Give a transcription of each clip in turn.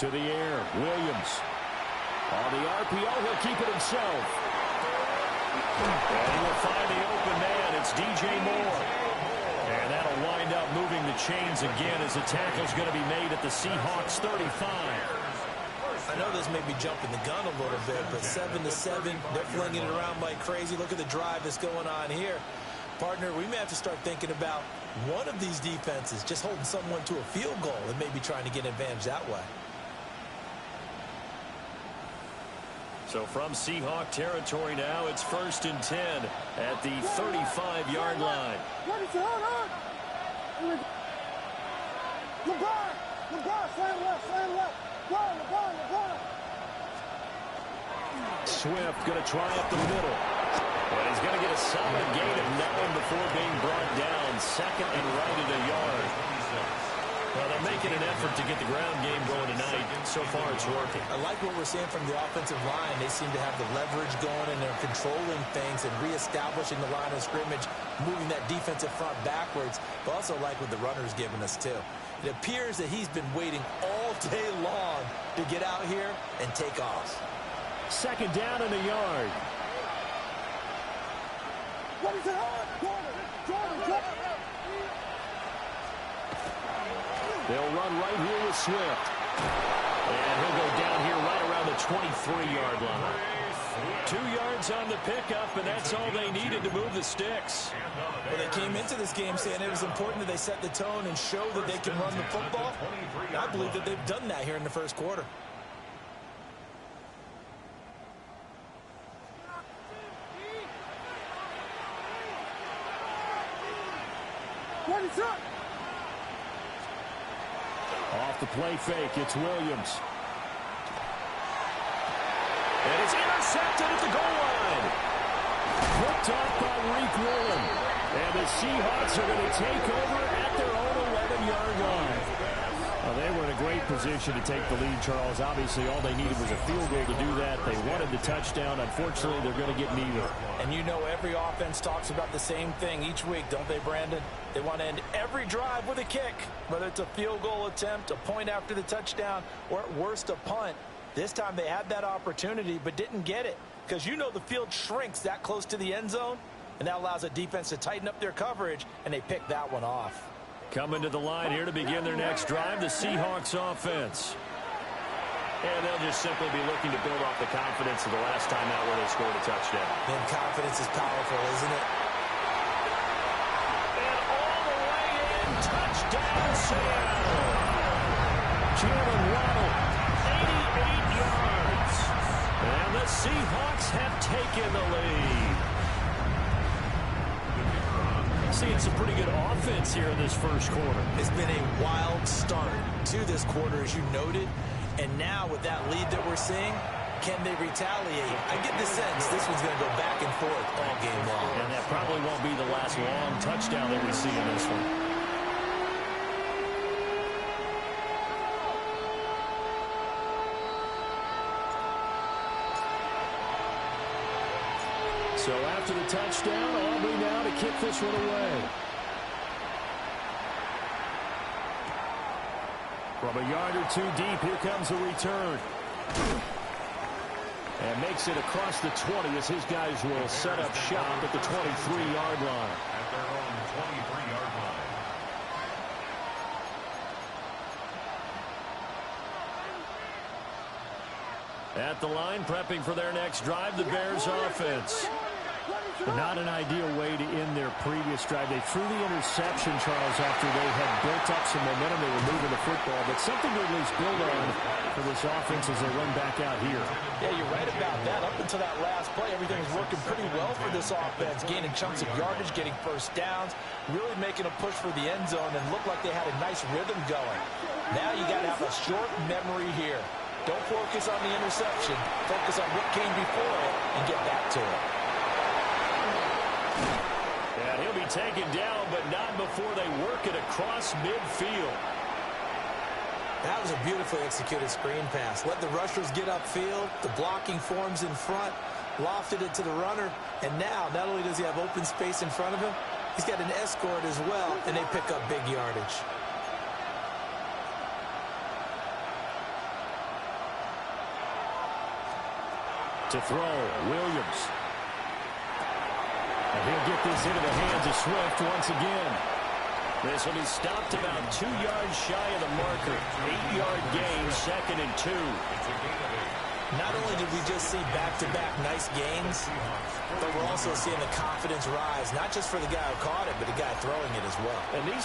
to the air. Williams. On the RPO, he'll keep it himself. And he'll find the open man. It's DJ Moore. And that'll wind up moving the chains again as the tackle's going to be made at the Seahawks 35. I know this may be jumping the gun a little bit, but 7-7, they're flinging it around like crazy. Look at the drive that's going on here. Partner, we may have to start thinking about one of these defenses just holding someone to a field goal and maybe trying to get an advantage that way. So from Seahawk territory now, it's 1st and 10 at the 35-yard line. Swift going to try up the middle. But he's going to get a solid gain of 9 before being brought down. 2nd and right at a yard. Well, they're making an effort to get the ground game going tonight. So far, it's working. I like what we're seeing from the offensive line. They seem to have the leverage going, and they're controlling things and reestablishing the line of scrimmage, moving that defensive front backwards. But also like what the runner's giving us, too. It appears that he's been waiting all day long to get out here and take off. 2nd down and a yard. They'll run right here with Swift. And he'll go down here right around the 23-yard line. 2 yards on the pickup, and that's all they needed to move the sticks. Well, they came into this game saying it was important that they set the tone and show that they can run the football. I believe that they've done that here in the first quarter. Off the play fake, it's Williams. And it's intercepted at the goal line. Picked off by Reek Woolen. And the Seahawks are going to take over at their own 11-yard line. Well, they were in a great position to take the lead, Charles. Obviously, all they needed was a field goal to do that. They wanted the touchdown. Unfortunately, they're going to get neither. And you know every offense talks about the same thing each week, don't they, Brandon? They want to end every drive with a kick, whether it's a field goal attempt, a point after the touchdown, or at worst a punt. This time they had that opportunity but didn't get it because you know the field shrinks that close to the end zone, and that allows a defense to tighten up their coverage, and they pick that one off. Coming to the line here to begin their next drive, the Seahawks offense. And they'll just simply be looking to build off the confidence of the last time out where they scored a touchdown. And confidence is powerful, isn't it? And all the way in, touchdown Seattle. Jalen Waddle, 88 yards. And the Seahawks have taken the lead. Seeing some pretty good offense here in this first quarter. It's been a wild start to this quarter, as you noted. And now with that lead that we're seeing, can they retaliate? I get the sense this one's going to go back and forth all game long. And that probably won't be the last long touchdown that we see in this one. So after the touchdown, Aubrey now to kick this one away. From a yard or two deep, here comes a return. And makes it across the 20 as his guys will set up shop at the 23-yard line. At their own 23-yard line. At the line, prepping for their next drive, the Bears offense. Not an ideal way to end their previous drive. They threw the interception, Charles, after they had built up some momentum. They were moving the football, but something to at least build on for this offense as they run back out here. Yeah, you're right about that. Up until that last play, everything was working pretty well for this offense, gaining chunks of yardage, getting first downs, really making a push for the end zone, and looked like they had a nice rhythm going. Now you got to have a short memory here. Don't focus on the interception. Focus on what came before it and get back to it. And he'll be taken down, but not before they work it across midfield. That was a beautifully executed screen pass. Let the rushers get upfield. The blocking forms in front. Lofted it to the runner. And now, not only does he have open space in front of him, he's got an escort as well, and they pick up big yardage. To throw, Williams. And he'll get this into the hands of Swift once again. This will be stopped about 2 yards shy of the marker. 8-yard gain, 2nd and 2. Not only did we just see back-to-back nice gains, but we're also seeing the confidence rise, not just for the guy who caught it, but the guy throwing it as well. And these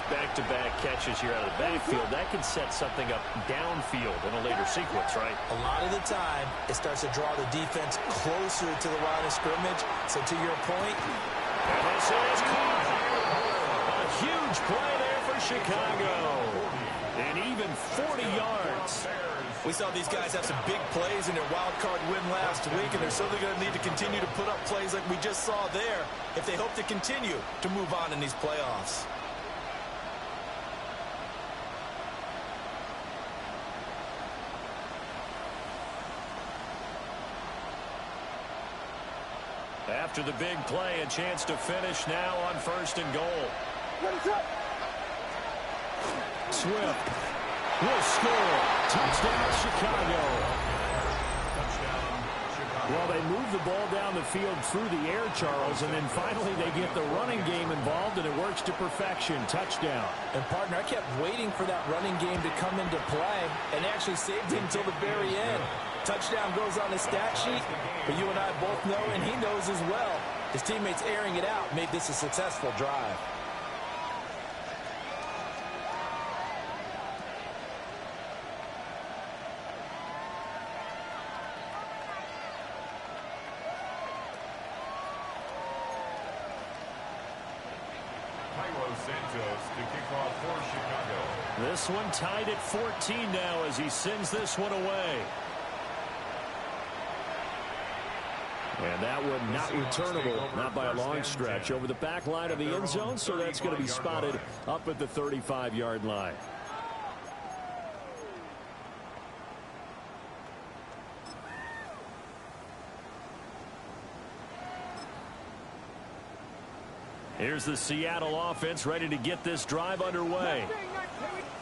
back-to-back catches here out of the backfield, that can set something up downfield in a later sequence, right? A lot of the time, it starts to draw the defense closer to the line of scrimmage. So to your point, and this is caught. A huge play there for Chicago. And even 40 yards. We saw these guys have some big plays in their wild card win last week, and they're certainly going to need to continue to put up plays like we just saw there if they hope to continue to move on in these playoffs. After the big play, a chance to finish now on 1st and goal. Swift will score. Touchdown, Chicago. Well, they move the ball down the field through the air, Charles, and then finally they get the running game involved, and it works to perfection. Touchdown. And, partner, I kept waiting for that running game to come into play and actually saved him until the very end. Touchdown goes on his stat sheet, but you and I both know, and he knows as well, his teammates airing it out made this a successful drive. This one tied at 14 now as he sends this one away. And that one not returnable, not by a long stretch, over the back line of the end zone, so that's going to be spotted up at the 35-yard line. Here's the Seattle offense ready to get this drive underway.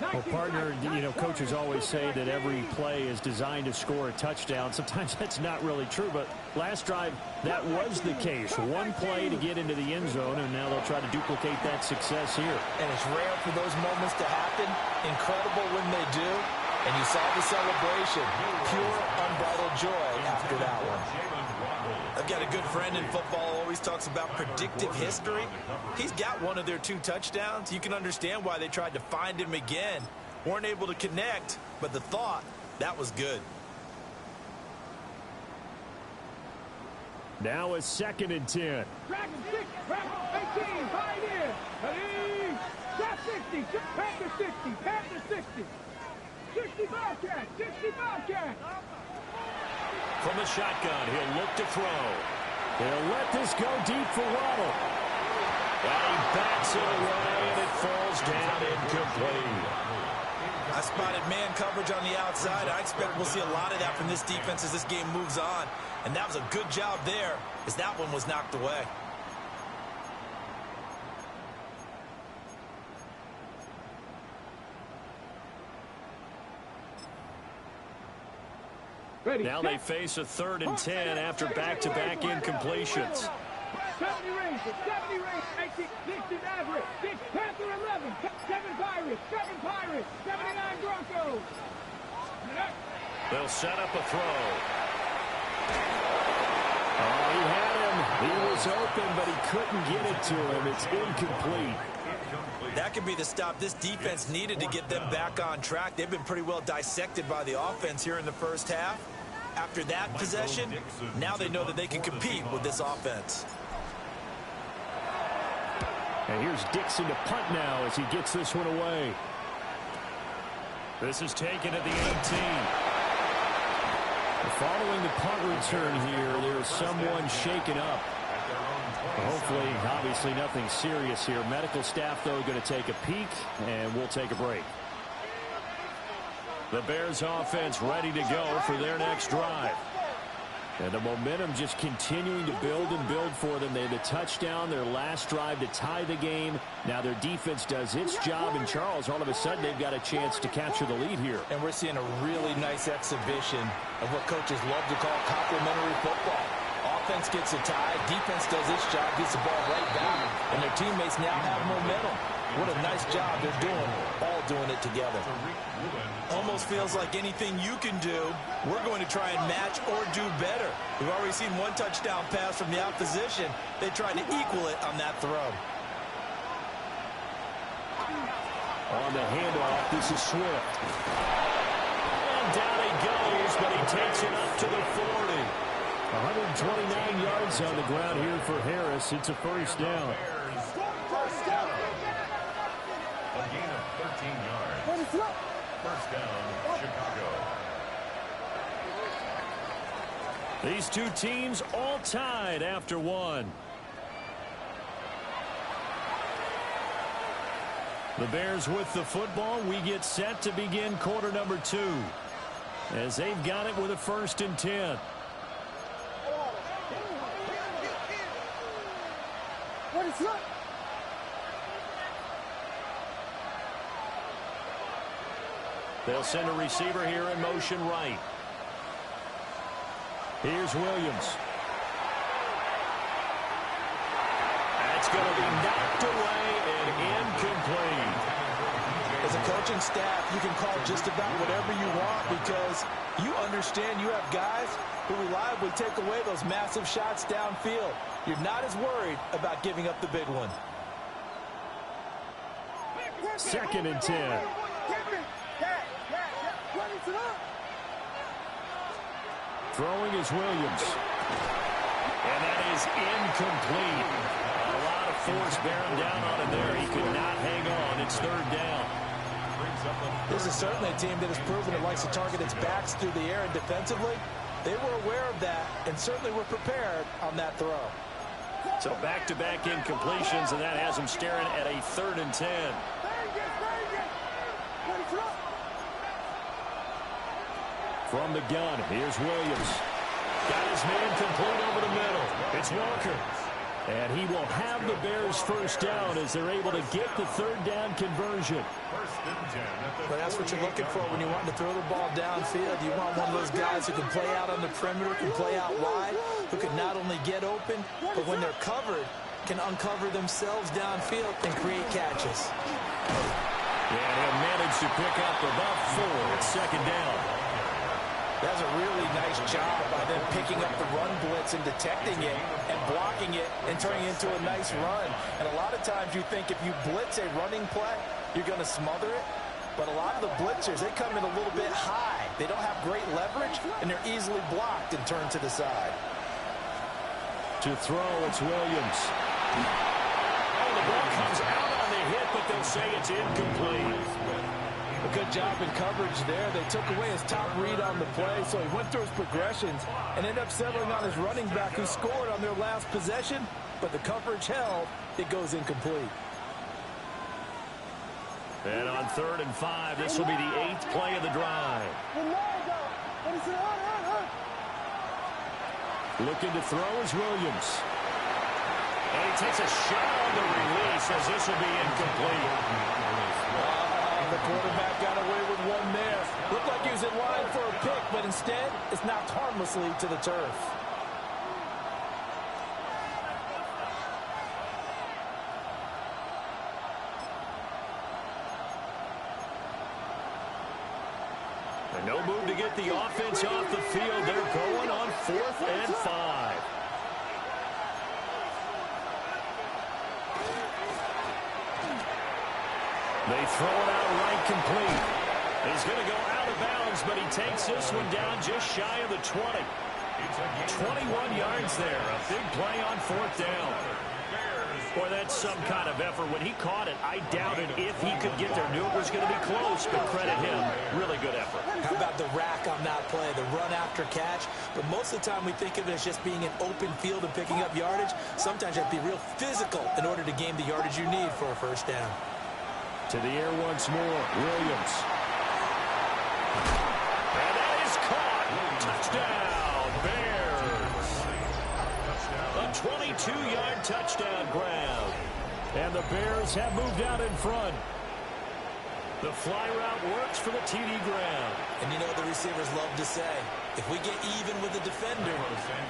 Well, partner, you know, coaches always say that every play is designed to score a touchdown. Sometimes that's not really true, but last drive, that was the case. One play to get into the end zone, and now they'll try to duplicate that success here. And it's rare for those moments to happen. Incredible when they do. And you saw the celebration. Pure, unbridled joy after that one. I've got a good friend in football, always talks about predictive history. He's got one of their 2 touchdowns. You can understand why they tried to find him again. Weren't able to connect, but the thought, that was good. Now a 2nd and 10. Track 6, track 18, right in. Ready? Track 60, Panther 60, Panther 60. 60 Bobcat, 60 Bobcat. From the shotgun, he'll look to throw. He'll let this go deep for Waddle. And he backs it away, and it falls down incomplete. I spotted man coverage on the outside. I expect we'll see a lot of that from this defense as this game moves on. And that was a good job there as that one was knocked away. Now they face a 3rd and 10 after back-to-back incompletions. 70 range, 70 range, 18, 60 Maverick, 6 Panther 11, 7 Pirates, 7 Pirates, 79 Broncos. They'll set up a throw. Oh, he had him. He was open, but he couldn't get it to him. It's incomplete. That could be the stop this defense needed to get them back on track. They've been pretty well dissected by the offense here in the first half. After that possession, now they know that they can compete with this offense. And here's Dixon to punt now as he gets this one away. This is taken at the 18. Following the punt return here, there's someone shaken up. Hopefully, obviously nothing serious here. Medical staff, though, going to take a peek, and we'll take a break. The Bears offense ready to go for their next drive. And the momentum just continuing to build and build for them. They had a touchdown, their last drive to tie the game. Now their defense does its job, and Charles, all of a sudden, they've got a chance to capture the lead here. And we're seeing a really nice exhibition of what coaches love to call complementary football. Offense gets a tie, defense does its job, gets the ball right back, and their teammates now have momentum. What a nice job they're doing, all doing it together. Almost feels like anything you can do, we're going to try and match or do better. We've already seen one touchdown pass from the opposition. They tried to equal it on that throw. On the handoff, this is Swift. And down he goes, but he takes it up to the 40. 129 yards on the ground here for Harris. It's a first down. A gain of 13 yards. First down, Chicago. These two teams all tied after one. The Bears with the football. We get set to begin quarter number 2. As they've got it with a 1st and 10. They'll send a receiver here in motion right. Here's Williams. That's going to be knocked away and incomplete. As a coaching staff, you can call just about whatever you want because you understand you have guys who reliably take away those massive shots downfield. You're not as worried about giving up the big one. 2nd and 10. Throwing is Williams. And that is incomplete. A lot of force bearing down on him there. He could not hang on. It's 3rd down. This is certainly a team that has proven it likes to target its backs through the air, and defensively, they were aware of that and certainly were prepared on that throw. So back-to-back incompletions, and that has them staring at a 3rd and 10. From the gun, here's Williams. Got his man complete over the middle. It's Walker. And he will have the Bears first down as they're able to get the 3rd down conversion. But that's what you're looking for when you want to throw the ball downfield. You want one of those guys who can play out on the perimeter, can play out wide, who can not only get open, but when they're covered, can uncover themselves downfield and create catches. Yeah, he'll manage to pick up about 4 at 2nd down. That's a really nice job by them picking up the run blitz and detecting it and blocking it and turning it into a nice run. And a lot of times you think if you blitz a running play, you're going to smother it. But a lot of the blitzers, they come in a little bit high. They don't have great leverage, and they're easily blocked and turned to the side. To throw, it's Williams. Oh, the ball comes out on the hit, but they'll say it's incomplete. A good job in coverage there. They took away his top read on the play, so he went through his progressions and ended up settling on his running back who scored on their last possession, but the coverage held. It goes incomplete. And on 3rd and 5, this will be the 8th play of the drive. Looking to throw is Williams. And he takes a shot on the release as this will be incomplete. The quarterback got away with one there. Looked like he was in line for a pick, but instead, it's knocked harmlessly to the turf. And no move to get the offense off the field. They're going on 4th and 5. They throw it out right complete. He's going to go out of bounds, but he takes this one down just shy of the 20. 21 yards there. A big play on 4th down. Boy, that's some kind of effort. When he caught it, I doubted if he could get there. Knew it was going to be close, but credit him. Really good effort. How about the rack on that play, the run after catch? But most of the time we think of it as just being an open field and picking up yardage. Sometimes you have to be real physical in order to gain the yardage you need for a first down. To the air once more, Williams. And that is caught. Touchdown, Bears. A 22-yard touchdown grab. And the Bears have moved out in front. The fly route works for the TD grab. And you know the receivers love to say, if we get even with the defender,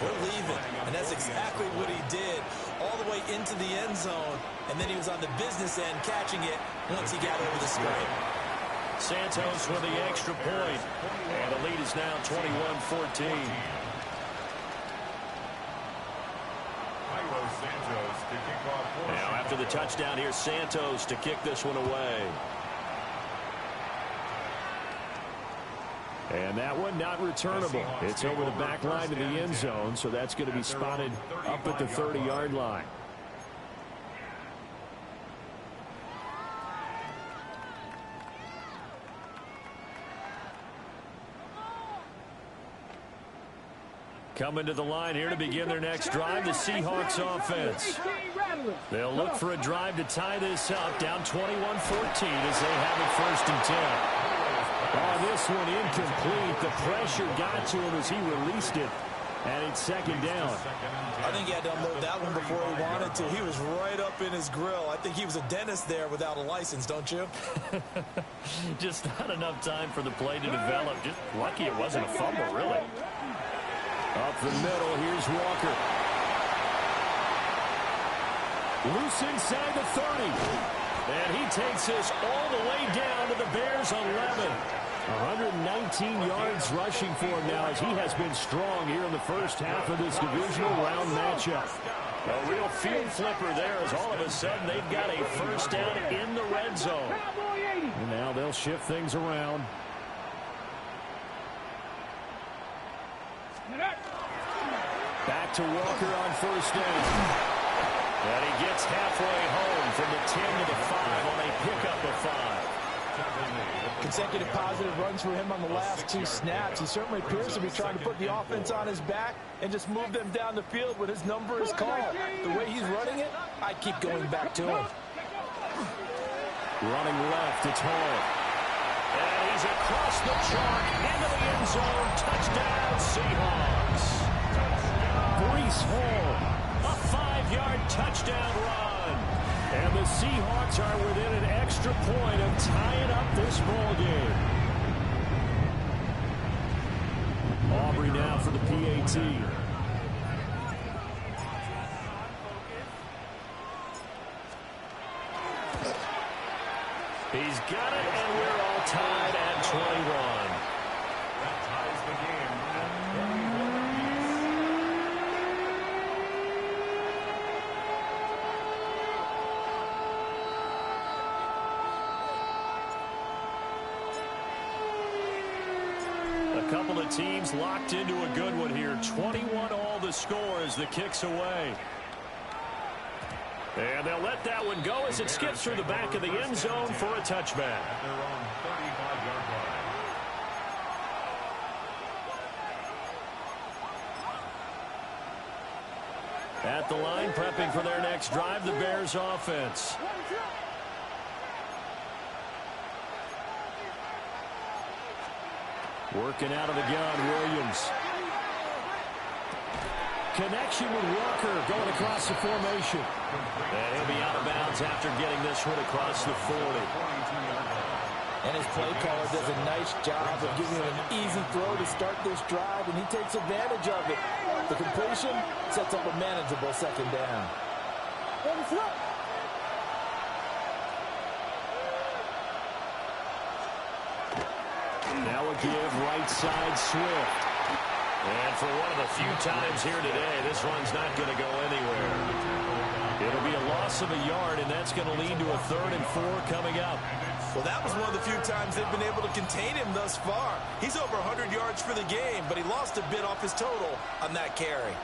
we're leaving. And that's exactly what he did, all the way into the end zone. And then he was on the business end catching it once he got over the screen. Santos with the extra point. And the lead is now 21-14. Now after the touchdown, here's Santos to kick this one away. And that one not returnable. It's over the back line to the end zone, so that's going to be spotted up at the 30-yard line. Coming to the line here to begin their next drive, the Seahawks offense. They'll look for a drive to tie this up, down 21-14 as they have it 1st and 10. Oh, this one incomplete. The pressure got to him as he released it, and it's 2nd down. I think he had to unload that one before he wanted to. He was right up in his grill. I think he was a dentist there without a license, don't you? Just not enough time for the play to develop. Just lucky it wasn't a fumble, really. Up the middle, here's Walker. Loose inside the 30. And he takes this all the way down to the Bears' 11. 119 yards rushing for him now as he has been strong here in the first half of this divisional round matchup. A real field flipper there as all of a sudden they've got a 1st down in the red zone. And now they'll shift things around. Back to Walker on 1st down. And he gets halfway home from the 10 to the 5 on a pickup of 5. Consecutive positive runs for him on the last 2 snaps. He certainly appears to be trying to put the offense on his back and just move them down the field when his number is called. The way he's running it, I keep going back to him. Running left, it's Hall. And he's across the chalk into the end zone. Touchdown, Seahawks. Breece Hall. A 5-yard touchdown run. And the Seahawks are within an extra point of tying up this ball game. Aubrey now for the PAT. He's got it, and we're all tied at 21. That ties the game at 21. A couple of teams locked into a good one here. 21 all the score as the kick's away. And they'll let that one go as it skips through the back of the end zone for a touchback. They're on 35-yard line. At the line, prepping for their next drive, the Bears offense. Working out of the gun, Williams. Connection with Walker going across the formation. And he'll be out of bounds after getting this one across the 40. And his play caller does a nice job of giving him an easy throw to start this drive, and he takes advantage of it. The completion sets up a manageable 2nd down. Now a give, right side, Swift. And for one of the few times here today, this one's not going to go anywhere. It'll be a loss of a yard, and that's going to lead to a 3rd and 4 coming up. Well, that was one of the few times they've been able to contain him thus far. He's over 100 yards for the game, but he lost a bit off his total on that carry.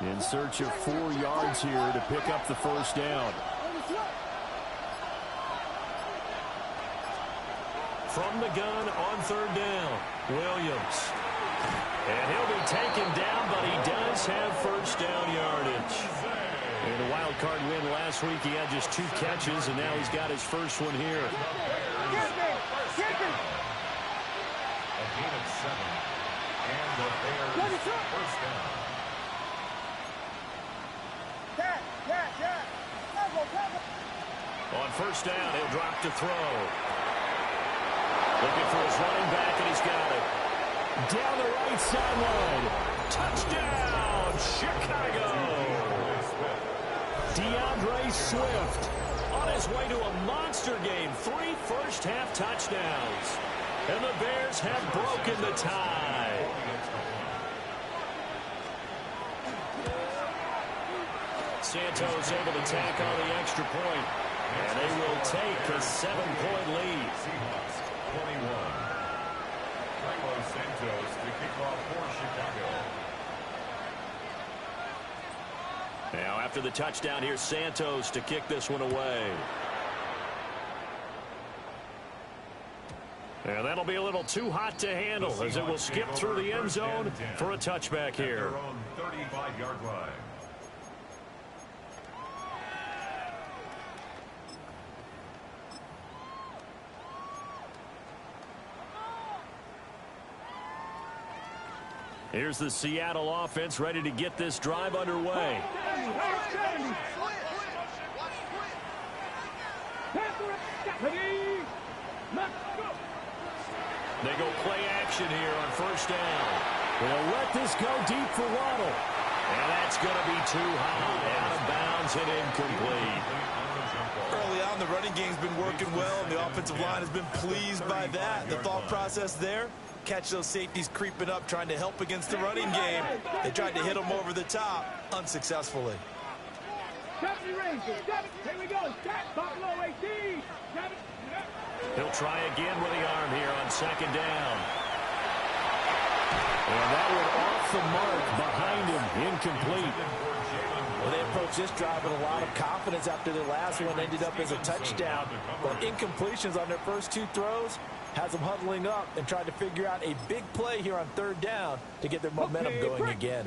In search of 4 yards here to pick up the 1st down. from the gun on third down. Williams. And he'll be taken down, but he does have first down yardage. In a wild card win last week, he had just 2 catches, and now he's got his first one here. A gain of 7. And the Bears first down. On first down, he'll drop to throw. Looking for his running back, and he's got it. Down the right sideline. Touchdown, Chicago. DeAndre Swift on his way to a monster game. 3 first-half touchdowns. And the Bears have broken the tie. Santos able to tack on the extra point. And they will take a 7-point lead. Seahawks 21. Carlos Santos to kick off for Chicago. Now after the touchdown, here's Santos to kick this one away. And that'll be a little too hot to handle as it will skip through the end zone for a touchback here. Their own 35-yard line. Here's the Seattle offense ready to get this drive underway. They go play action here on first down. They'll let this go deep for Waddle. And that's going to be too high. Out of bounds and incomplete. Early on, the running game's been working well, and the offensive line has been pleased by that. The thought process there, catch those safeties creeping up, trying to help against the running game. They tried to hit them over the top, unsuccessfully. Here we go. Buffalo 18. He'll try again with the arm here on second down. And that one off the mark behind him, incomplete. Well, they approached this drive with a lot of confidence after their last one ended up as a touchdown. But incompletions on their first 2 throws has them huddling up and trying to figure out a big play here on third down to get their momentum going again.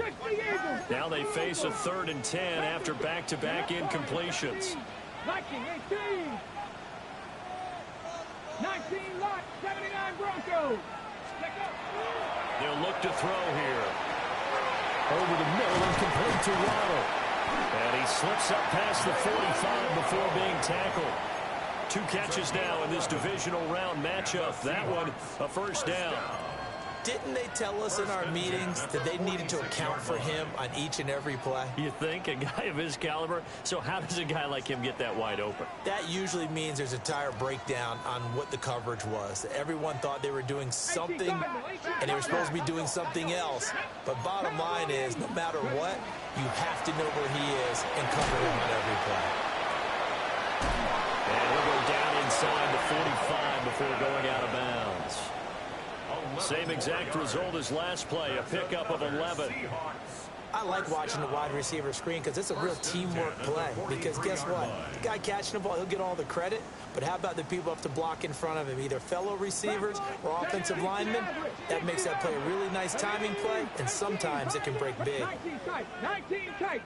Now they face a 3rd and 10 after back-to-back incompletions. 19, 18. 19 lot, 79 Broncos. They'll look to throw here. Over the middle and complete to Waddle. And he slips up past the 45 before being tackled. 2 catches now in this divisional round matchup. That one, a first down. Didn't they tell us in our meetings that they needed to account for him on each and every play? You think? A guy of his caliber? So how does a guy like him get that wide open? That usually means there's a tire breakdown on what the coverage was. Everyone thought they were doing something, and they were supposed to be doing something else. But bottom line is, no matter what, you have to know where he is and cover him on every play. And he'll go down inside the 45 before going out of bounds. Same exact result as last play, a pickup of 11. I like watching the wide receiver screen because it's a real teamwork play. Because guess what? The guy catching the ball, he'll get all the credit. But how about the people up to block in front of him, either fellow receivers or offensive linemen? That makes that play a really nice timing play, and sometimes it can break big. 19 tight, 19 tight.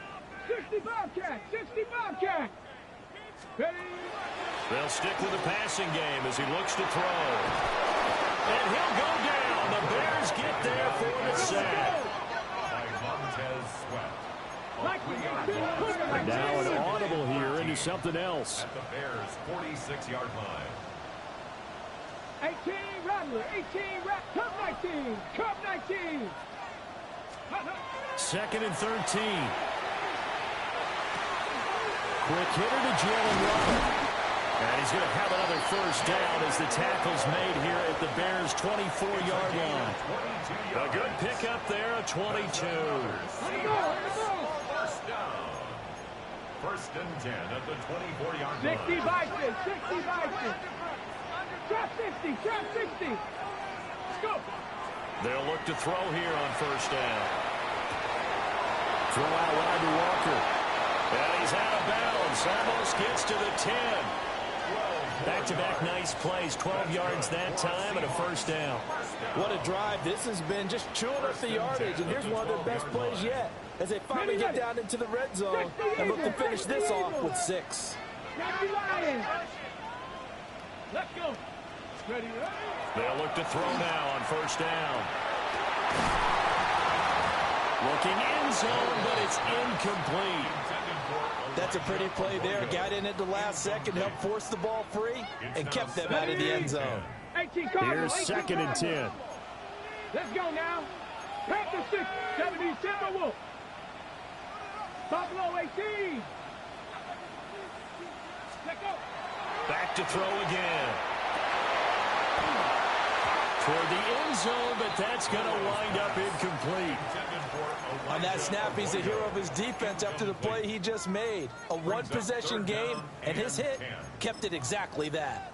60 Bobcat, 60 Bobcat. They'll stick with the passing game as he looks to throw. And he'll go down. The Bears get there for the sack. Now an audible here into something else. At the Bears' 46-yard line. 18 Rattler, 18 Cub 19, Cub 19. 2nd and 13. Quick hitter to Jalen Waddle. And he's going to have another first down as the tackle's made here at the Bears' 24-yard line. A good pickup there, a 22. First down. 1st and 10 at the 24-yard line. 60 Vikings, 60 Vikings. Trap 60, trap 60. Let's go. They'll look to throw here on first down. Throw out wide to Walker. And he's out of bounds. Almost gets to the 10. Back-to-back nice plays, 12 yards that time and a first down. What a drive. This has been just chewing up the yardage, and here's one of their best plays yet as they finally get down into the red zone and look to finish this off with 6. Let's go. Ready, ready. They'll look to throw now on first down. Looking end zone, but it's incomplete. That's a pretty play there. Got in at the last second, helped force the ball free, and kept them out of the end zone. Here's 2nd and 10. Let's go now. Panther 6, 70, Timberwolves. Buffalo 18. Let's go. Back to throw again. Toward the end zone, but that's going to wind up incomplete. On that snap, he's the hero of his defense after the play he just made. A one-possession game, and his hit kept it exactly that.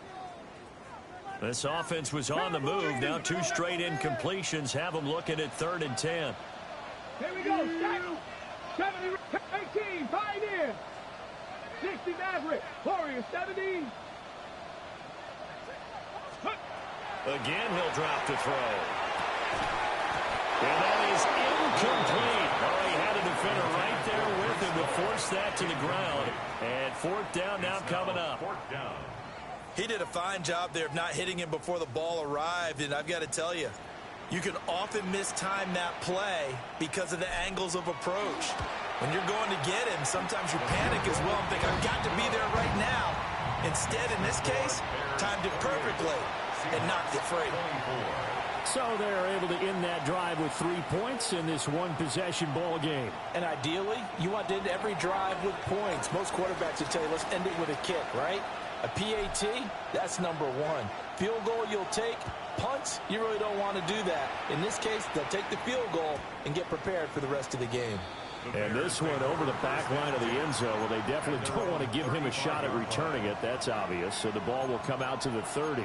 This offense was on the move. Now 2 straight incompletions have them looking at 3rd and 10. Here we go. 70, 18, Pioneer. 60, Maverick. Warrior, 70. Again, he'll drop to throw. And that is incomplete. Oh, he had a defender right there with him to force that to the ground. And 4th down now coming up. He did a fine job there of not hitting him before the ball arrived, and I've got to tell you, you can often mistime that play because of the angles of approach. When you're going to get him, sometimes you panic as well and think, I've got to be there right now. Instead, in this case, timed it perfectly and knocked it free. So they're able to end that drive with 3 points in this one-possession ball game. And ideally, you want to end every drive with points. Most quarterbacks would tell you, let's end it with a kick, right? A PAT, that's number 1. Field goal you'll take. Punts, you really don't want to do that. In this case, they'll take the field goal and get prepared for the rest of the game. And this one over the back line of the end zone. Well, they definitely don't want to give him a shot at returning it. That's obvious. So the ball will come out to the 30.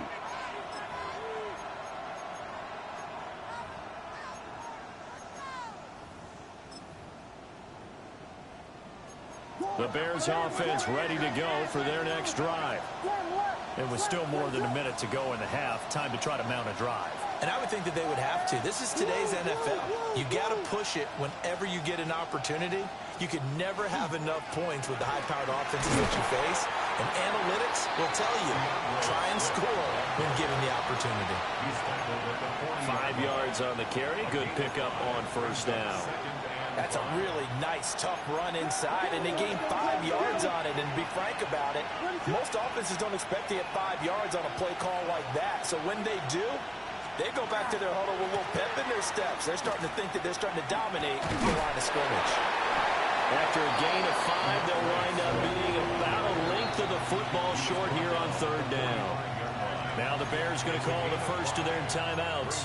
The Bears offense ready to go for their next drive. It was still more than a minute to go in the half. Time to try to mount a drive. And I would think that they would have to. This is today's NFL. You got to push it whenever you get an opportunity. You could never have enough points with the high-powered offenses that you face. And analytics will tell you, try and score when given the opportunity. 5 yards on the carry. Good pickup on first down. That's a really nice, tough run inside, and they gained 5 yards on it. And to be frank about it, most offenses don't expect to get 5 yards on a play call like that. So when they do, they go back to their huddle with a little pep in their steps. They're starting to think that they're starting to dominate the line of scrimmage. After a gain of 5, they'll wind up being about a length of the football short here on 3rd down. Now the Bears going to call the first of their timeouts,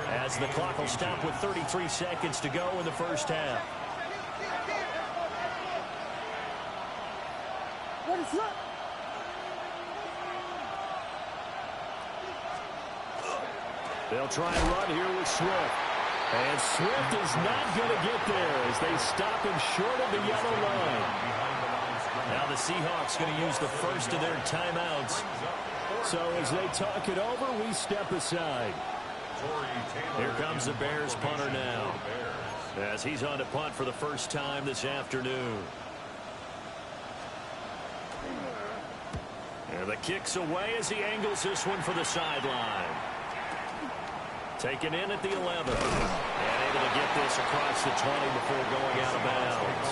as the clock will stop with 33 seconds to go in the first half. What is up? They'll try and run here with Swift. And Swift is not going to get there as they stop him short of the yellow line. Now the Seahawks going to use the first of their timeouts. So as they talk it over, we step aside. Here comes the Bears punter now, as he's on to punt for the first time this afternoon. And the kick's away as he angles this one for the sideline. Taken in at the 11. And able to get this across the 20 before going out of bounds.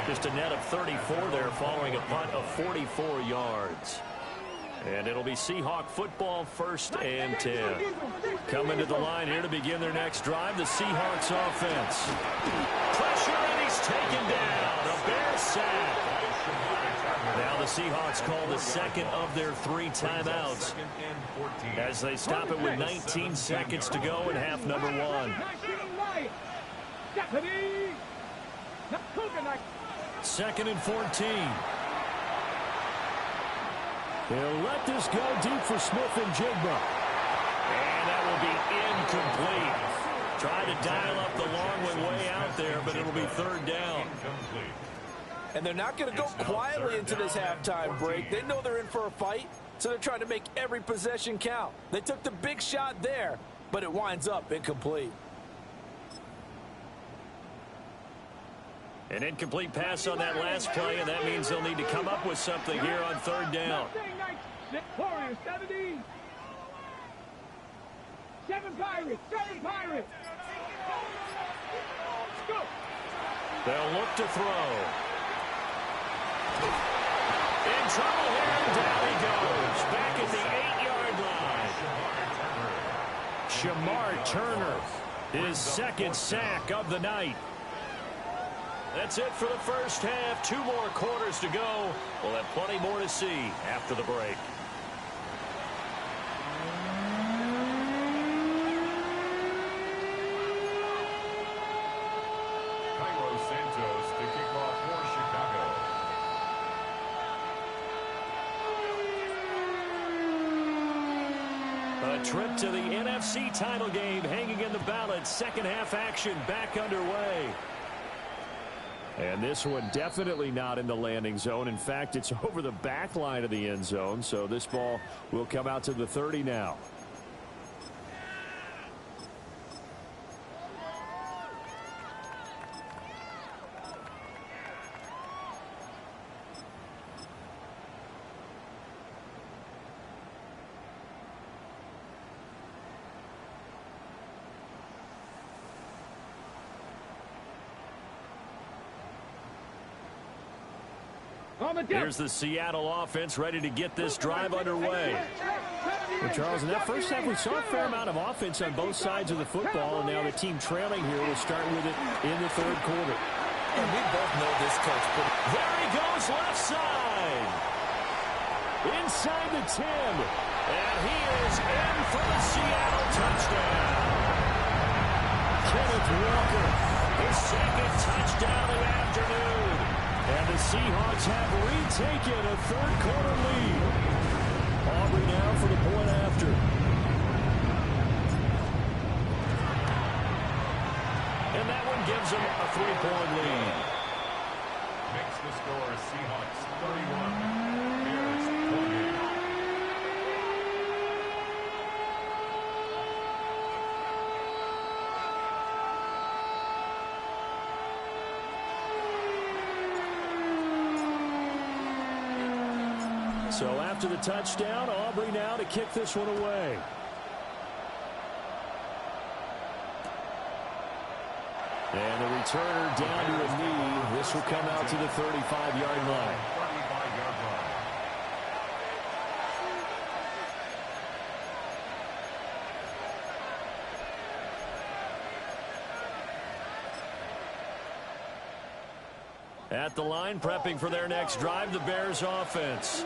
Just a net of 34 there following a punt of 44 yards. And it'll be Seahawk football, 1st and 10. Coming to the line here to begin their next drive, the Seahawks offense. Pressure, and he's taken down. A Bears sack. Now the Seahawks call the second of their 3 timeouts as they stop it with 19 seconds to go in half number 1. 2nd and 14. They'll let this go deep for Smith and Jigba. And that will be incomplete. Try to dial up the long one way out there, but it'll be 3rd down. And they're not going to go quietly into this halftime break. They know they're in for a fight, so they're trying to make every possession count. They took the big shot there, but it winds up incomplete. An incomplete pass on that last play, and that means they'll need to come up with something here on third down. Warriors, 70. 7 Pirates, 7 Pirates. Let's go. They'll look to throw. In trouble here, and down he goes. Back at the 8-yard line. Shamar Turner, his second sack of the night. That's it for the first half. 2 more quarters to go. We'll have plenty more to see after the break. Santos to kick off for Chicago. A trip to the NFC title game hanging in the balance. Second half action back underway. And this one definitely not in the landing zone. In fact, it's over the back line of the end zone. So this ball will come out to the 30 now. Here's the Seattle offense ready to get this drive underway. Well, Charles, in that first half, we saw a fair amount of offense on both sides of the football, and now the team trailing here will start with it in the third quarter. And we both know this coach. There he goes, left side. Inside the 10. And he is in for the Seattle touchdown. Kenneth Walker, his second touchdown of the afternoon. And the Seahawks have retaken a third quarter lead. Aubrey now for the point after. And that one gives them a 3-point lead. Makes the score Seahawks 31, Bears 20. So after the touchdown, Aubrey now to kick this one away. And the returner down to a knee. This will come out to the 35-yard line. At the line, prepping for their next drive, the Bears offense.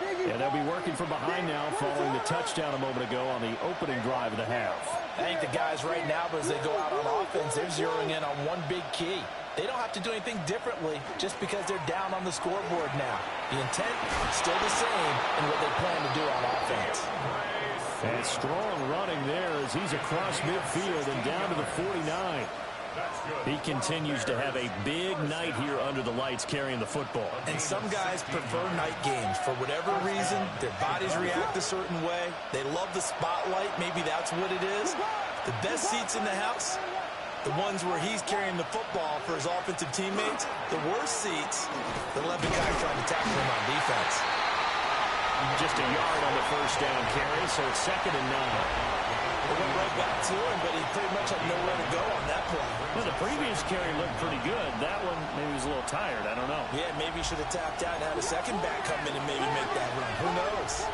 And they'll be working from behind now following the touchdown a moment ago on the opening drive of the half. I think the guys right now, as they go out on offense, they're zeroing in on one big key. They don't have to do anything differently just because they're down on the scoreboard now. The intent is still the same in what they plan to do on offense. And strong running there as he's across midfield and down to the 49. He continues to have a big night here under the lights carrying the football. And some guys prefer night games. For whatever reason, their bodies react a certain way. They love the spotlight. Maybe that's what it is. The best seats in the house, the ones where he's carrying the football for his offensive teammates. The worst seats, the 11 guys trying to tackle him on defense. Just a yard on the first down carry, so it's 2nd and 9. They went right back to him, but he pretty much had nowhere to go on that play. Well, the previous carry looked pretty good. That one, maybe he was a little tired. I don't know. Yeah, maybe he should have tapped out and had a second back come in and maybe make that run. Who knows?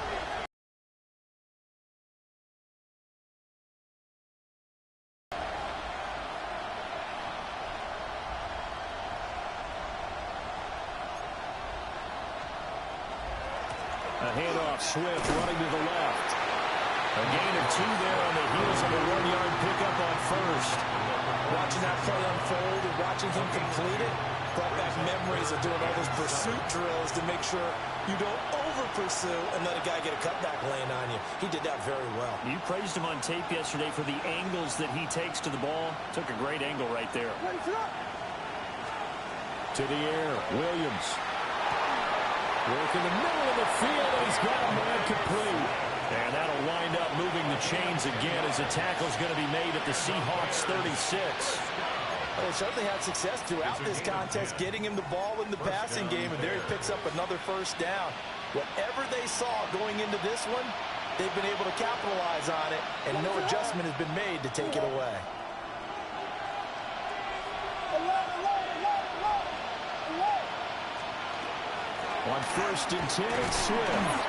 A handoff, Swift running to the left. A gain of 2 there on the heels of a 1-yard pickup on first. Watching that play unfold and watching him complete it brought back memories of doing all those pursuit drills to make sure you don't over-pursue and let a guy get a cutback lane on you. He did that very well. You praised him on tape yesterday for the angles that he takes to the ball. Took a great angle right there. To the air, Williams. Work in the middle of the field, and he's got a man complete. And that'll wind up moving the chains again as the tackle's going to be made at the Seahawks 36. Well, they certainly had success throughout this contest, getting him the ball in the passing game, and there he picks up another first down. Whatever they saw going into this one, they've been able to capitalize on it, and no adjustment has been made to take it away. On 1st and 10, it's Swift.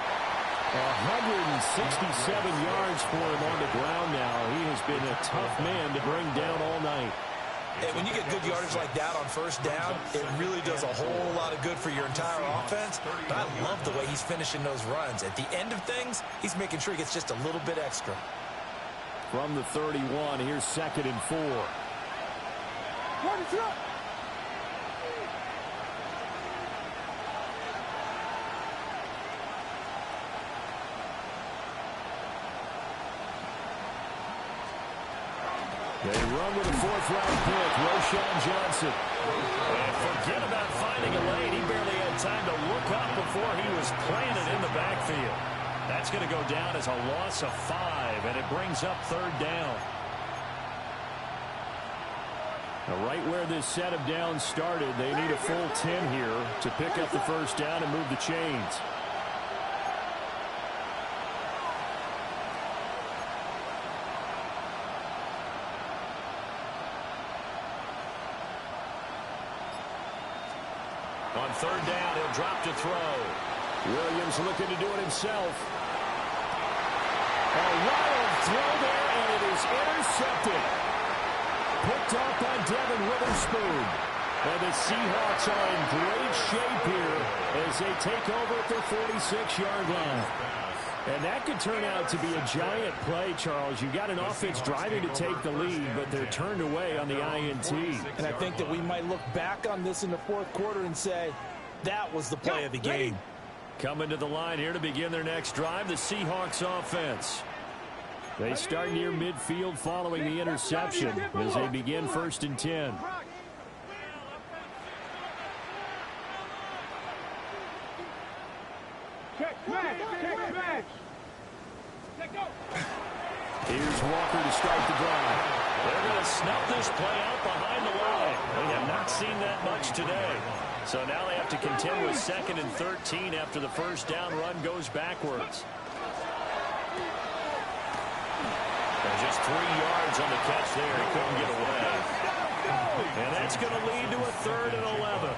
167 yards for him on the ground now. He has been a tough man to bring down all night. And when you get good yardage like that on first down, it really does a whole lot of good for your entire offense. But I love the way he's finishing those runs. At the end of things, he's making sure he gets just a little bit extra. From the 31, here's 2nd and 4. They run with a 4th-round pick, Roschon Johnson. And forget about finding a lane. He barely had time to look up before he was planted in the backfield. That's going to go down as a loss of 5, and it brings up 3rd down. Now, right where this set of downs started, they need a full 10 here to pick up the first down and move the chains. On 3rd down, he'll drop to throw. Williams looking to do it himself. A wild throw there, and it is intercepted. Picked off by Devin Witherspoon. And the Seahawks are in great shape here as they take over at their 46-yard line. And that could turn out to be a giant play, Charles. You've got an offense driving to take the lead, but they're turned away on the INT. And I think that we might look back on this in the 4th quarter and say, that was the play of the game. Coming to the line here to begin their next drive, the Seahawks offense. They start near midfield following the interception as they begin 1st and 10. Here's Walker to start the drive. They're going to snuff this play out behind the line. They have not seen that much today. So now they have to contend with 2nd and 13 after the first down run goes backwards. And just 3 yards on the catch there. He couldn't get away. And that's going to lead to a 3rd and 11.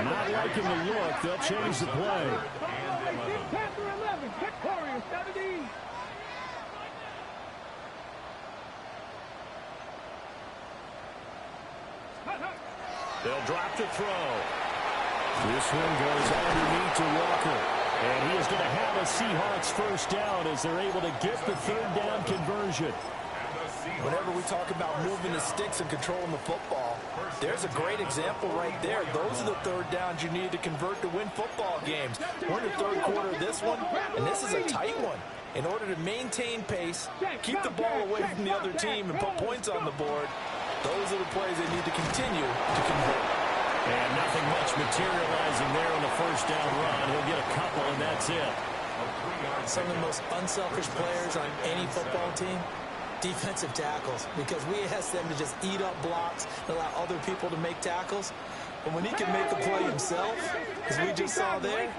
Not liking the look. They'll change the play. They'll drop to throw. This one goes underneath to Walker. And he is going to have a Seahawks first down as they're able to get the 3rd down conversion. Whenever we talk about moving the sticks and controlling the football, there's a great example right there. Those are the 3rd downs you need to convert to win football games. We're in the 3rd quarter of this one, and this is a tight one. In order to maintain pace, keep the ball away from the other team, and put points on the board, those are the plays they need to continue to convert. And nothing much materializing there on the first down run. He'll get a couple, and that's it. Some of the most unselfish players on any football team, defensive tackles, because we ask them to just eat up blocks and allow other people to make tackles. But when he can make a play himself, as we just saw there,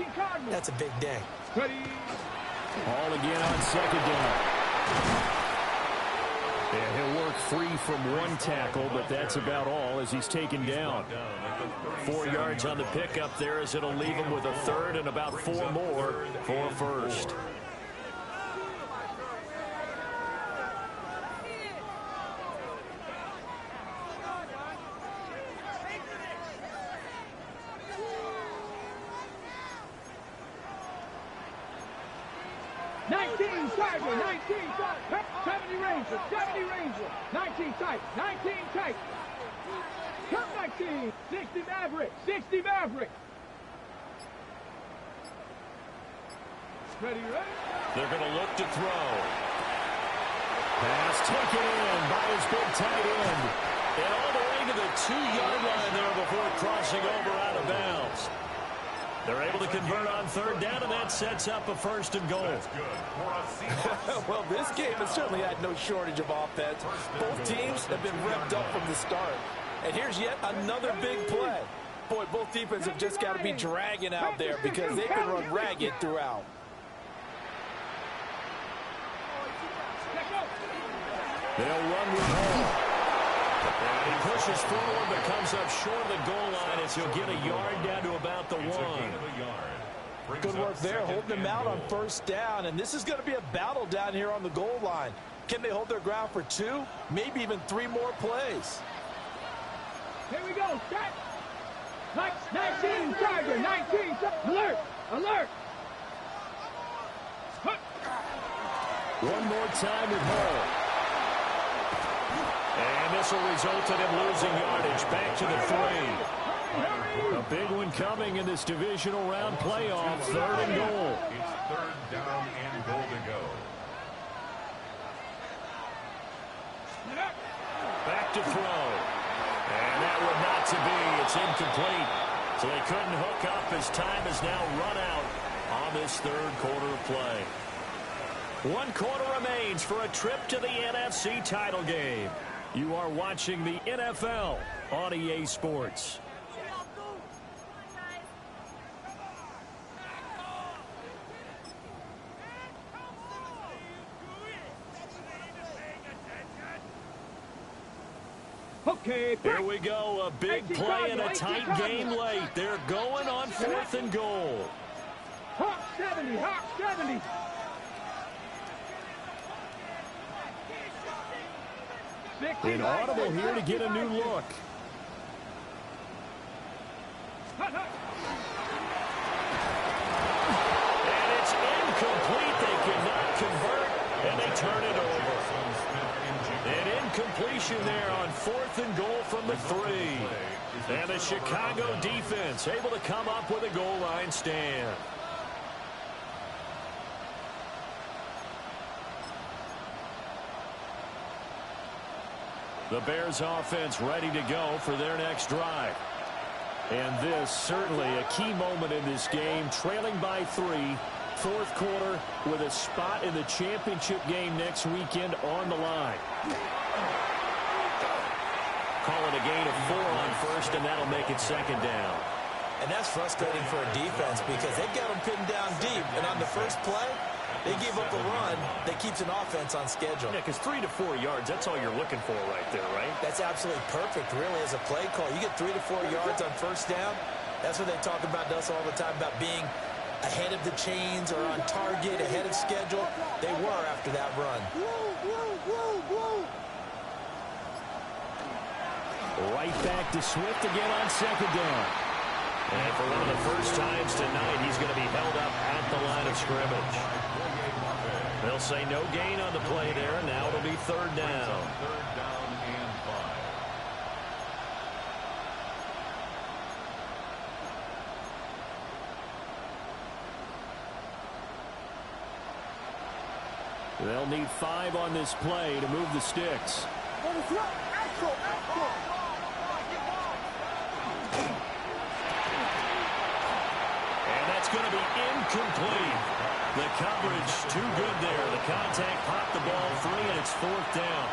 that's a big day. Ball again on 2nd down. And he'll work free from 1 tackle, but that's about all as he's taken down. 4 yards on the pickup there as it'll leave him with a 3rd and about 4 more for first. Tiger, 19 tight, 70 Ranger, 19 tight, 19 tight. Come 19, 60 Maverick, 60 Maverick. Ready, ready? They're going to look to throw. Pass taken in by his big tight end. And all the way to the 2-yard line there before crossing over out of bounds. They're able to convert on third down, and that sets up a first and goal. That's good. Well, this game has certainly had no shortage of offense. Both teams have been revved up from the start. And here's yet another big play. Boy, both defenses have just got to be dragging out there because they've been run ragged throughout. They'll run with Hall. And he pushes forward but comes up short of the goal line as he'll get a yard down to about the 1. Good work there, holding them out on first down. And this is going to be a battle down here on the goal line. Can they hold their ground for 2, maybe even 3 more plays? Here we go, set. 19, Tiger, 19, alert, alert. One more time with Hall. And this will result in him losing yardage back to the 3. A big one coming in this divisional round playoff, 3rd and goal. It's 3rd down and goal to go. Back to throw. And that would not to be. It's incomplete. So they couldn't hook up as time is now run out on this 3rd quarter of play. 1 quarter remains for a trip to the NFC title game. You are watching the NFL on EA Sports. Okay, Here we go, a big play and a tight game late. They're going on 4th and goal. Hawk 70, Hawk 70. An audible here to get a new look. And it's incomplete. They cannot convert, and they turn it over. An incompletion there on 4th and goal from the 3. And the Chicago defense able to come up with a goal line stand. The Bears offense ready to go for their next drive. And this certainly a key moment in this game, trailing by 3, 4th quarter with a spot in the championship game next weekend on the line. Call it a gain of 4 on first, and that'll make it 2nd down. And that's frustrating for a defense because they've got them pinned down deep. And on the first play, they give up a run that keeps an offense on schedule. Yeah, because 3 to 4 yards, that's all you're looking for right there, right? That's absolutely perfect, really, as a play call. You get 3 to 4 yards on first down. That's what they talk about to us all the time, about being ahead of the chains or on target, ahead of schedule. They were after that run. Right back to Swift again on 2nd down. And for one of the first times tonight, he's going to be held up at the line of scrimmage. They'll say no gain on the play there. Now it'll be 3rd down. 3rd down and 5. They'll need 5 on this play to move the sticks. And that's going to be incomplete. The coverage too good there. The contact popped the ball free, and it's 4th down.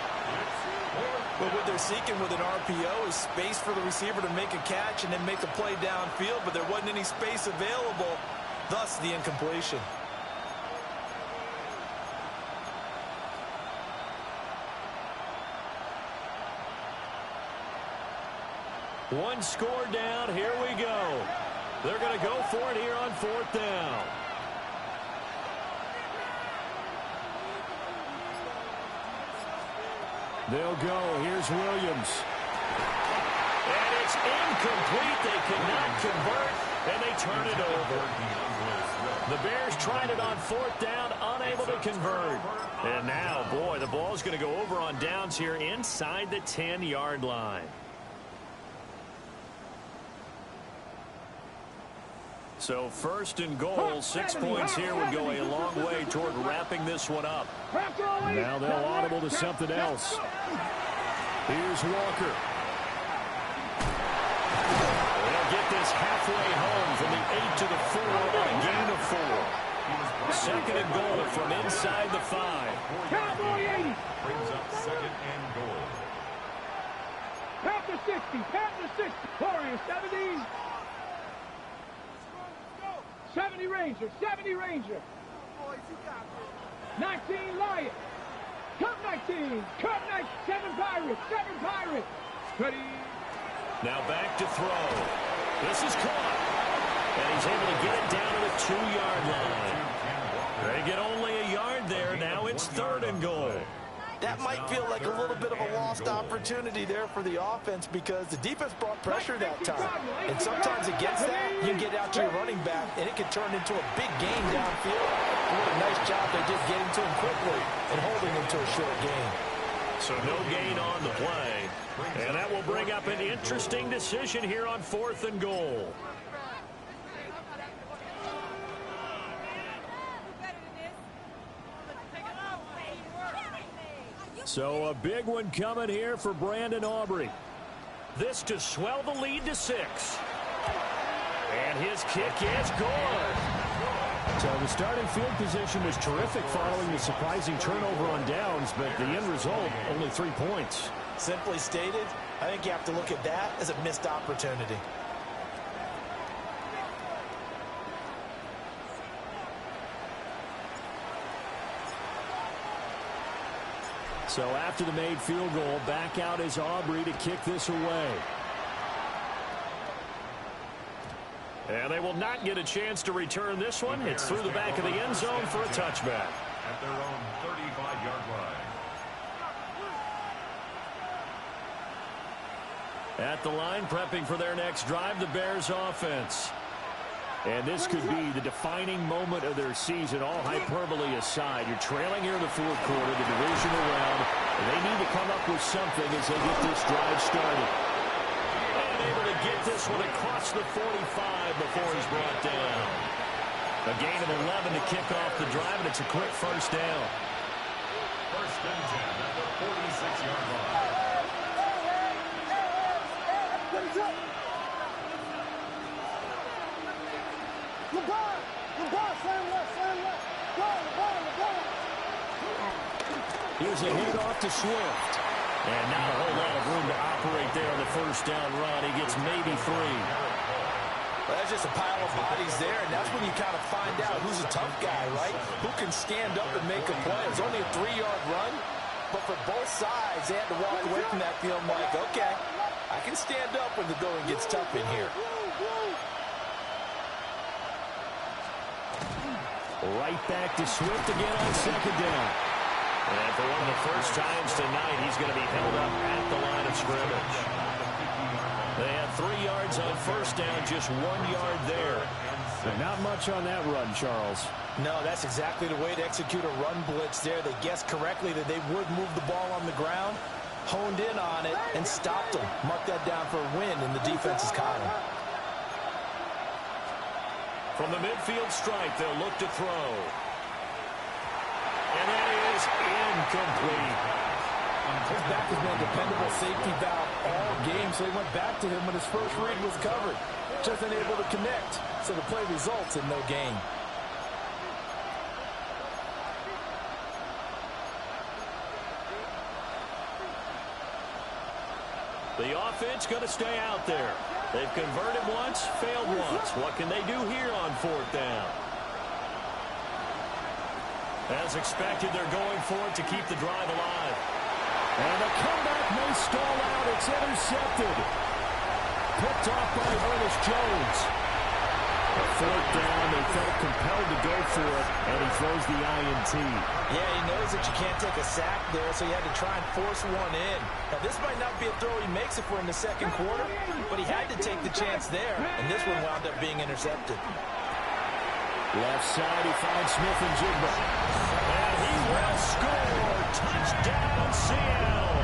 But what they're seeking with an RPO is space for the receiver to make a catch and then make a play downfield, but there wasn't any space available, thus the incompletion. One score down. Here we go. They're going to go for it here on 4th down. They'll go. Here's Williams. And it's incomplete. They cannot convert, and they turn it over. The Bears tried it on 4th down, unable to convert. And now, boy, the ball's going to go over on downs here inside the 10-yard line. So 1st and goal, 6 points here would go a long way toward wrapping this one up. Now they'll audible to something else. Here's Walker. this halfway home from the 8 to the 4 on a gain of 4. Second and goal from inside the 5. Cowboy 80. Brings up second and goal. Panther 60. Panther 60. Warriors 70. 70 Ranger. 70 Ranger. 19 Lion. Cut 19. Cut 19. 7 Pirates. 7 Pirates. Ready. Now back to throw. This is caught. And he's able to get it down to the 2-yard line. They get only a yard there. Now it's third and goal. That might feel like a little bit of a lost opportunity there for the offense because the defense brought pressure that time. And sometimes against that, you get out to your running back, and it can turn into a big game downfield. What a nice job they did getting to him quickly and holding him to a short gain. So no gain on the play. And that will bring up an interesting decision here on fourth and goal. So a big one coming here for Brandon Aubrey. This to swell the lead to 6. And his kick is good. So the starting field position was terrific following the surprising turnover on downs, but the end result, only 3 points. Simply stated, I think you have to look at that as a missed opportunity. So after the made field goal, back out is Aubrey to kick this away. And they will not get a chance to return this one. It's through the back of the end zone for a touchback. At their own 35-yard line. At the line, prepping for their next drive, the Bears offense. And this could be the defining moment of their season, all hyperbole aside. You're trailing here in the fourth quarter, the divisional round, and they need to come up with something as they get this drive started. And able to get this one across the 45 before he's brought down. A gain of 11 to kick off the drive, and it's a quick first down. First and 10 at the 46-yard line. Here's a handoff to Swift. And not a whole lot of room to operate there on the first down run. He gets maybe 3. Well, that's just a pile of bodies there, and that's when you kind of find out who's a tough guy, right? Who can stand up and make a play. It was only a 3-yard run, but for both sides, they had to walk away from that feeling like, okay, I can stand up when the going gets tough in here. Right back to Swift again on second down. And for one of the first times tonight, he's going to be held up at the line of scrimmage. They had 3 yards on first down, just 1 yard there. But not much on that run, Charles. No, that's exactly the way to execute a run blitz there. They guessed correctly that they would move the ball on the ground, honed in on it, and stopped them. Mark that down for a win in the defense's column. From the midfield stripe, they'll look to throw. And that is incomplete. His back has been a dependable safety valve all game, so he went back to him when his first read was covered. Just unable to connect, so the play results in no gain. The offense going to stay out there. They've converted once, failed once. What can they do here on fourth down? As expected, they're going for it to keep the drive alive. And the comeback may stall out. It's intercepted. Picked off by Ernest Jones. A fourth down, they felt compelled to go for it, and he throws the INT. Yeah, he knows that you can't take a sack there, so he had to try and force one in. Now, this might not be a throw he makes if we're in the second quarter, but he had to take the chance there, and this one wound up being intercepted. Left side, he finds Smith and Jigba. And he will score. Touchdown, Seattle.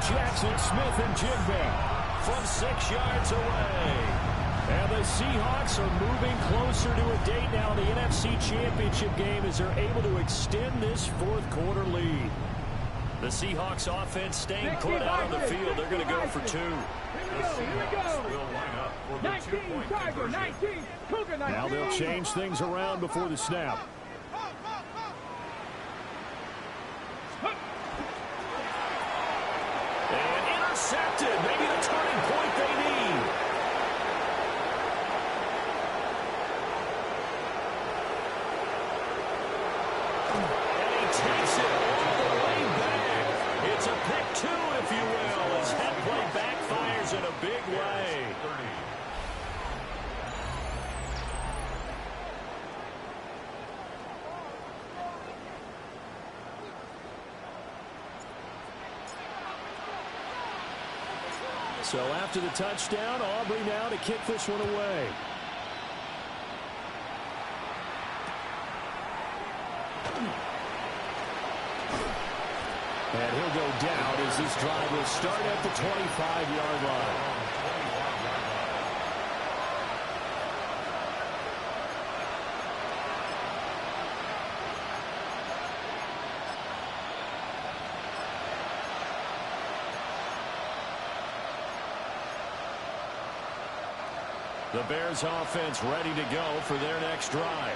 Jackson Smith and Jigba from 6 yards away. And the Seahawks are moving closer to a date now in the NFC Championship game as they're able to extend this fourth quarter lead. The Seahawks offense staying put out on the field. They're going to go for 2. The Seahawks will line up for the 2-point conversion. Now they'll change things around before the snap. And intercepted. Maybe the turning point they need. And he takes it all the way back. It's a pick 2, if you will, as that play backfires in a big way. So after the touchdown, Aubrey now to kick this one away. And he'll go down as this drive will start at the 25-yard line. The Bears offense ready to go for their next drive.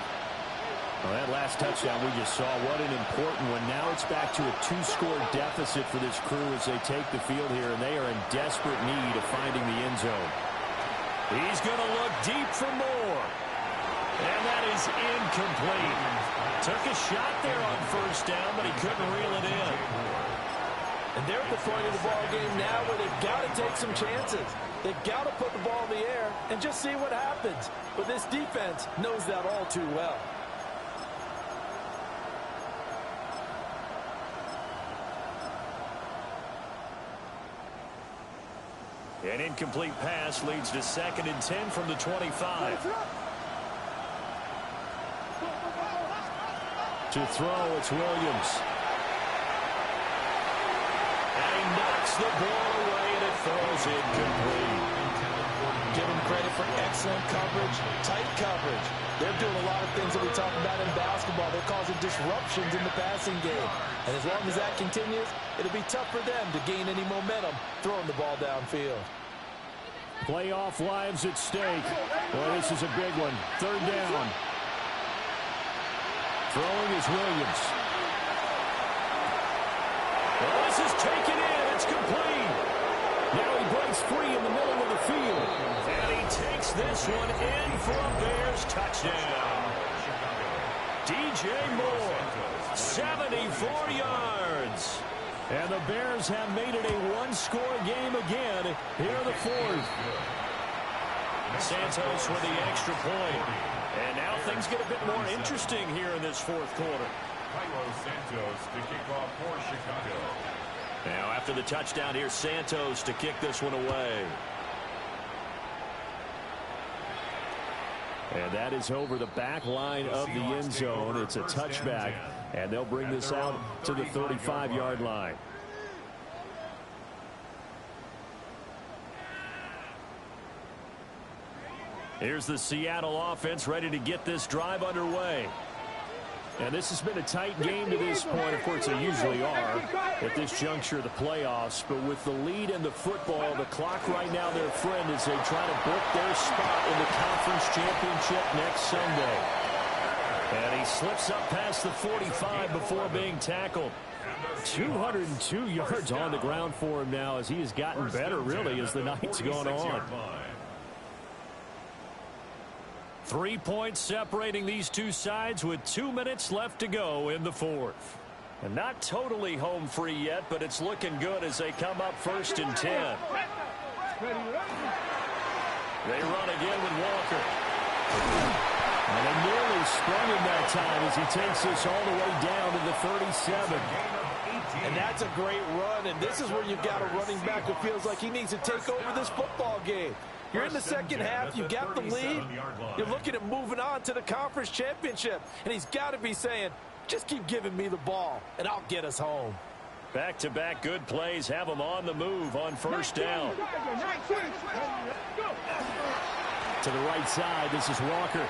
Well, that last touchdown we just saw, what an important one. Now it's back to a 2-score deficit for this crew as they take the field here, and they are in desperate need of finding the end zone. He's going to look deep for more. And that is incomplete. Took a shot there on first down, but he couldn't reel it in. And they're at the point of the ball game now where they've got to take some chances. They've got to put the ball in the air and just see what happens. But this defense knows that all too well. An incomplete pass leads to 2nd and 10 from the 25. To throw, it's Williams. And he knocks the ball away, and it throws incomplete. Give them credit for excellent coverage, tight coverage. They're doing a lot of things that we talk about in basketball. They're causing disruptions in the passing game. And as long as that continues, it'll be tough for them to gain any momentum throwing the ball downfield. Playoff lives at stake. Well, this is a big one. 3rd down. Throwing is Williams. Well, this is taken in. It's complete. Now he breaks free in the middle of the field. And he takes this one in for a Bears touchdown. DJ Moore, 74 yards. And the Bears have made it a 1-score game again here in the 4th. Santos with the extra point. And now things get a bit more interesting here in this 4th quarter. Santos to kick off for Chicago. Now after the touchdown, here's Santos to kick this one away. And that is over the back line of the end zone. It's a touchback, and they'll bring this out to the 35-yard line. Here's the Seattle offense ready to get this drive underway. And this has been a tight game to this point. Of course, they usually are at this juncture of the playoffs. But with the lead in the football, the clock right now, their friend, as they try to book their spot in the conference championship next Sunday. And he slips up past the 45 before being tackled. 202 yards on the ground for him now as he has gotten better, really, as the night's gone on. 3 points separating these two sides with 2 minutes left to go in the 4th. And not totally home free yet, but it's looking good as they come up 1st and 10. They run again with Walker. And they nearly sprung him that time as he takes this all the way down to the 37. And that's a great run, and this is where you've got a running back who feels like he needs to take over this football game. You're in the second half, you got the lead, you're looking at moving on to the conference championship, and he's got to be saying, just keep giving me the ball, and I'll get us home. Back-to-back good plays have them on the move on 1st down. To the right side, this is Walker.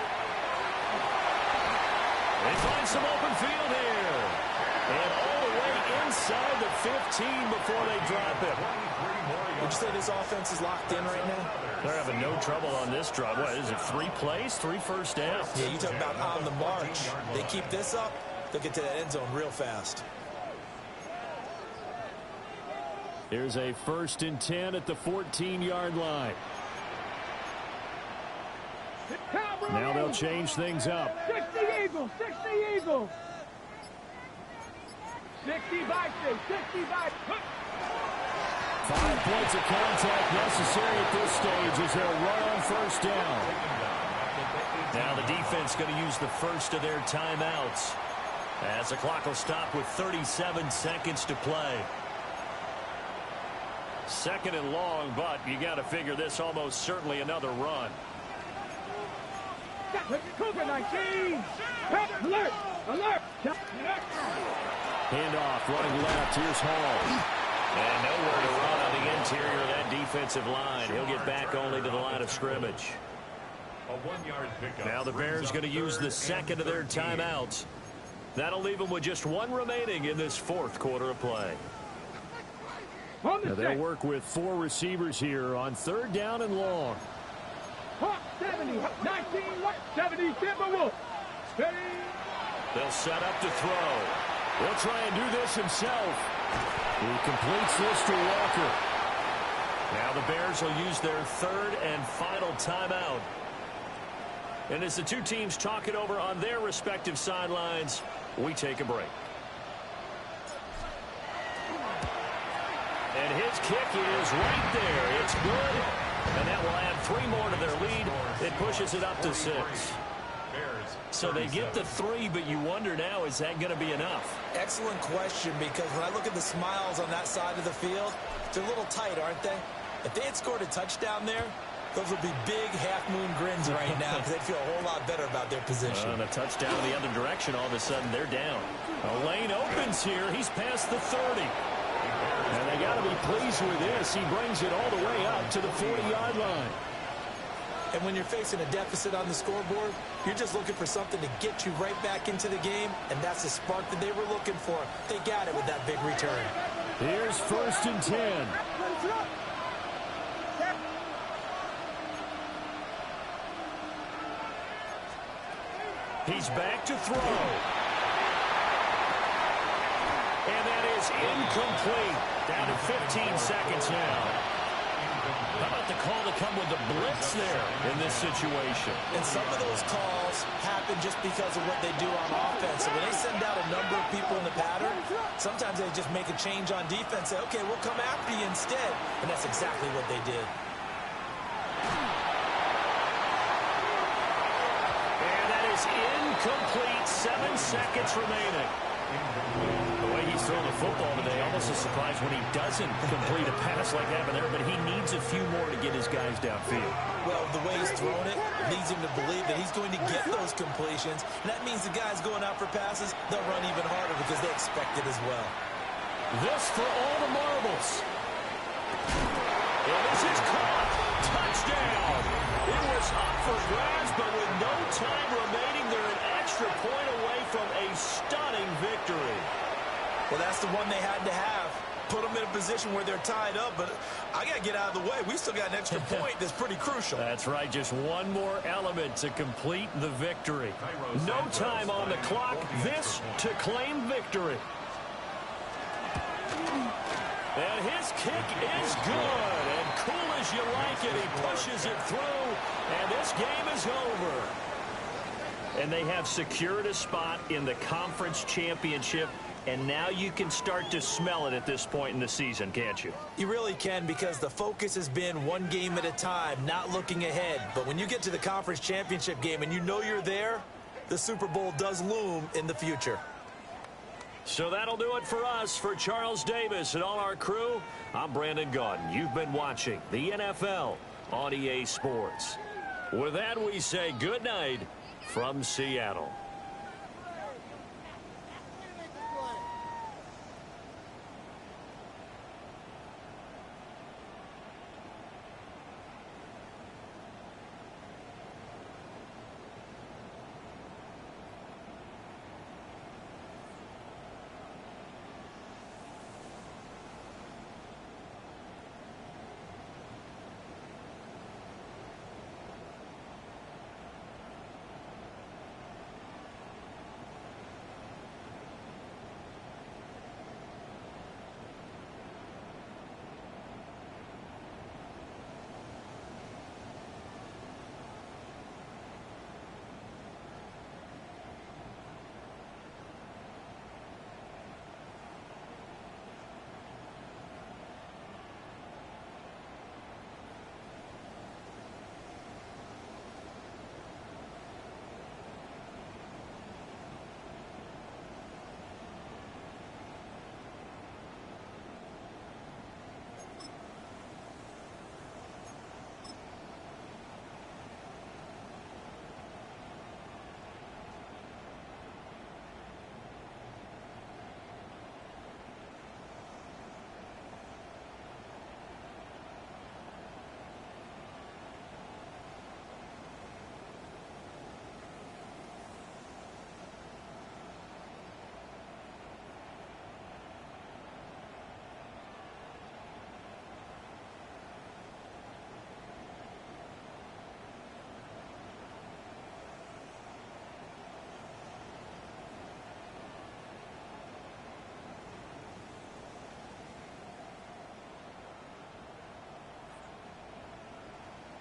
They find some open field here. And all the way inside the 15 before they drop him. Would you say this offense is locked in right now? They're having no trouble on this drive. What is it, 3 plays, 3 first downs? Yeah, you talk about on the march. They keep this up, they'll get to that end zone real fast. Here's a 1st and 10 at the 14-yard line. Now they'll change things up. 60 Eagles, 60 Eagles. 60 by 6, 60 by 6. 5 points of contact necessary at this stage as they'll run on 1st down. Now the defense going to use the first of their timeouts as the clock will stop with 37 seconds to play. 2nd and long, but you got to figure this almost certainly another run. Cougar 19. Alert, alert. Handoff running left. Here's Hall. And nowhere to run on the interior of that defensive line. He'll get back only to the line of scrimmage. A 1-yard pickup. Now the Bears going to use the 2nd of their timeouts. That'll leave them with just 1 remaining in this 4th quarter of play. On the Now they'll work with 4 receivers here on 3rd down and long. 70, 19, 70, Timberwolves. Steady. They'll set up to throw. He'll try and do this himself. He completes this to Walker. Now the Bears will use their 3rd and final timeout. And as the 2 teams talk it over on their respective sidelines, we take a break. And his kick is right there. It's good. And that will add 3 more to their lead. It pushes it up to 6. So they get the 3, but you wonder now, is that going to be enough? Excellent question, because when I look at the smiles on that side of the field, they're a little tight, aren't they? If they had scored a touchdown there, those would be big half-moon grins right now because they'd feel a whole lot better about their position. And a touchdown in the other direction, all of a sudden they're down. A lane opens here. He's past the 30. And they got to be pleased with this. He brings it all the way up to the 40-yard line. And when you're facing a deficit on the scoreboard, you're just looking for something to get you right back into the game, and that's the spark that they were looking for. They got it with that big return. Here's 1st and 10. He's back to throw. And that is incomplete. Down to 15 seconds now. How about the call to come with the blitz there in this situation? And some of those calls happen just because of what they do on offense. So when they send out a number of people in the pattern, sometimes they just make a change on defense. Say, okay, we'll come after you instead. And that's exactly what they did. And that is incomplete. 7 seconds remaining. The way he's throwing the football today, almost a surprise when he doesn't complete a pass like that there, but he needs a few more to get his guys downfield. Well, the way he's throwing it leads him to believe that he's going to get those completions. And that means the guys going out for passes, they'll run even harder because they expect it as well. This for all the marbles. And this is caught. Touchdown. It was up for grabs, but with no time remaining, they're an extra point away from a stunning victory. Well, that's the one they had to have. Put them in a position where they're tied up, but I got to get out of the way. We still got an extra point that's pretty crucial. That's right, just one more element to complete the victory. No time on the clock. This to claim victory. And his kick is good. And cool as you like it, he pushes it through, and this game is over. And they have secured a spot in the conference championship, and now you can start to smell it at this point in the season, can't you? You really can, because the focus has been one game at a time, not looking ahead. But when you get to the conference championship game and you know you're there, the Super Bowl does loom in the future. So that'll do it for us. For Charles Davis and all our crew, I'm Brandon Gaudin. You've been watching the NFL on EA Sports. With that, we say good night from Seattle.